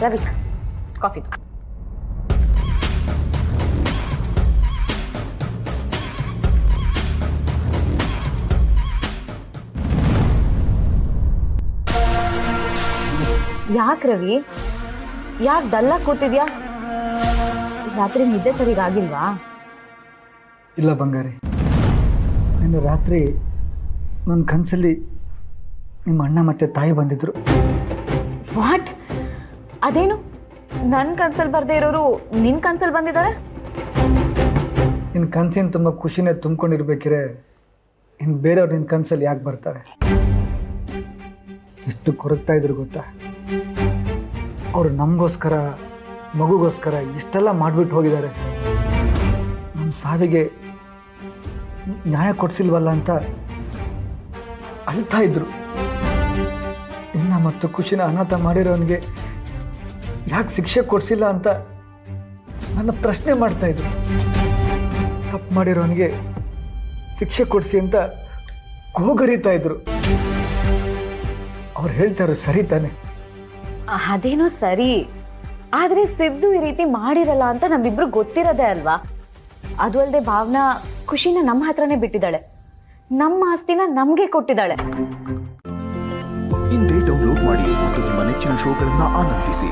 Ravi coffee. ಯಾಕೆ ರವಿ, ಯಾಕೆ ಡಲ್ಲಾಗಿ ಕೂತಿದ್ಯಾ? ರಾತ್ರಿ ನಿದ್ದೆ ಸರಿಗಾಗಿಲ್ವಾ? ಇಲ್ಲ ಬಂಗಾರಿ, ನಿನ್ನೆ ರಾತ್ರಿ ನನ್ನ ಕನಸಲ್ಲಿ ನಿಮ್ಮ ಅಣ್ಣ ಮತ್ತು ತಾಯಿ ಬಂದಿದ್ದರು. ವಾಟ್? ಅದೇನು ನನ್ನ ಕನ್ಸಲ್ಲಿ ಬರ್ದೇ ಇರೋರು ನಿನ್ನ ಕನ್ಸಲ್ಲಿ ಬಂದಿದ್ದಾರೆ? ನಿನ್ನ ಕನಸಿನ ತುಂಬ ಖುಷಿನೇ ತುಂಬ್ಕೊಂಡಿರ್ಬೇಕಿರೆ ಇನ್ನು ಬೇರೆಯವ್ರು ನಿನ್ನ ಕನಸಲ್ಲಿ ಯಾಕೆ ಬರ್ತಾರೆ? ಎಷ್ಟು ಕೊರಗ್ತಾ ಇದ್ರು ಗೊತ್ತಾ? ಅವರು ನಮಗೋಸ್ಕರ, ಮಗುಗೋಸ್ಕರ ಇಷ್ಟೆಲ್ಲ ಮಾಡಿಬಿಟ್ಟು ಹೋಗಿದ್ದಾರೆ. ನಮ್ಮ ಸಾವಿಗೆ ನ್ಯಾಯ ಕೊಡಿಸಿಲ್ವಲ್ಲ ಅಂತ ಅಳ್ತಾ ಇದ್ರು. ಇನ್ನ ಮತ್ತು ಖುಷಿನ ಅನಾಥ ಮಾಡಿರೋನಿಗೆ ಯಾಕೆ ಶಿಕ್ಷೆ ಕೊಡಿಸಿಲ್ಲ ಅಂತ ನನ್ನ ಪ್ರಶ್ನೆ ಮಾಡ್ತಾ ಇದ್ರು. ತಪ್ಪು ಮಾಡಿರೋನಿಗೆ ಶಿಕ್ಷೆ ಕೊಡಿಸಿ ಅಂತ ಗೋಗರಿತಾ ಇದ್ರು. ಅವ್ರು ಹೇಳ್ತಾರೋ ಸರಿ ತಾನೆ? ಅದೇನೋ ಸರಿ, ಆದ್ರೆ ಸಿದ್ದು ಈ ರೀತಿ ಮಾಡಿರಲ್ಲ ಅಂತ ನಮ್ಮಿಬ್ರು ಗೊತ್ತಿರೋದೇ ಅಲ್ವಾ? ಅದು ಅಲ್ಲದೆ ಭಾವನಾ ಖುಷಿನ ನಮ್ಮ ಹತ್ರನೇ ಬಿಟ್ಟಿದ್ದಾಳೆ, ನಮ್ಮ ಆಸ್ತಿನ ನಮ್ಗೆ ಕೊಟ್ಟಿದ್ದಾಳೆ. ಇಂದೇ ಡೌನ್ಲೋಡ್ ಮಾಡಿ ಮತ್ತು ನಿಮ್ಮ ನೆಚ್ಚಿನ ಶೋಗಳನ್ನ ಆನಂದಿಸಿ.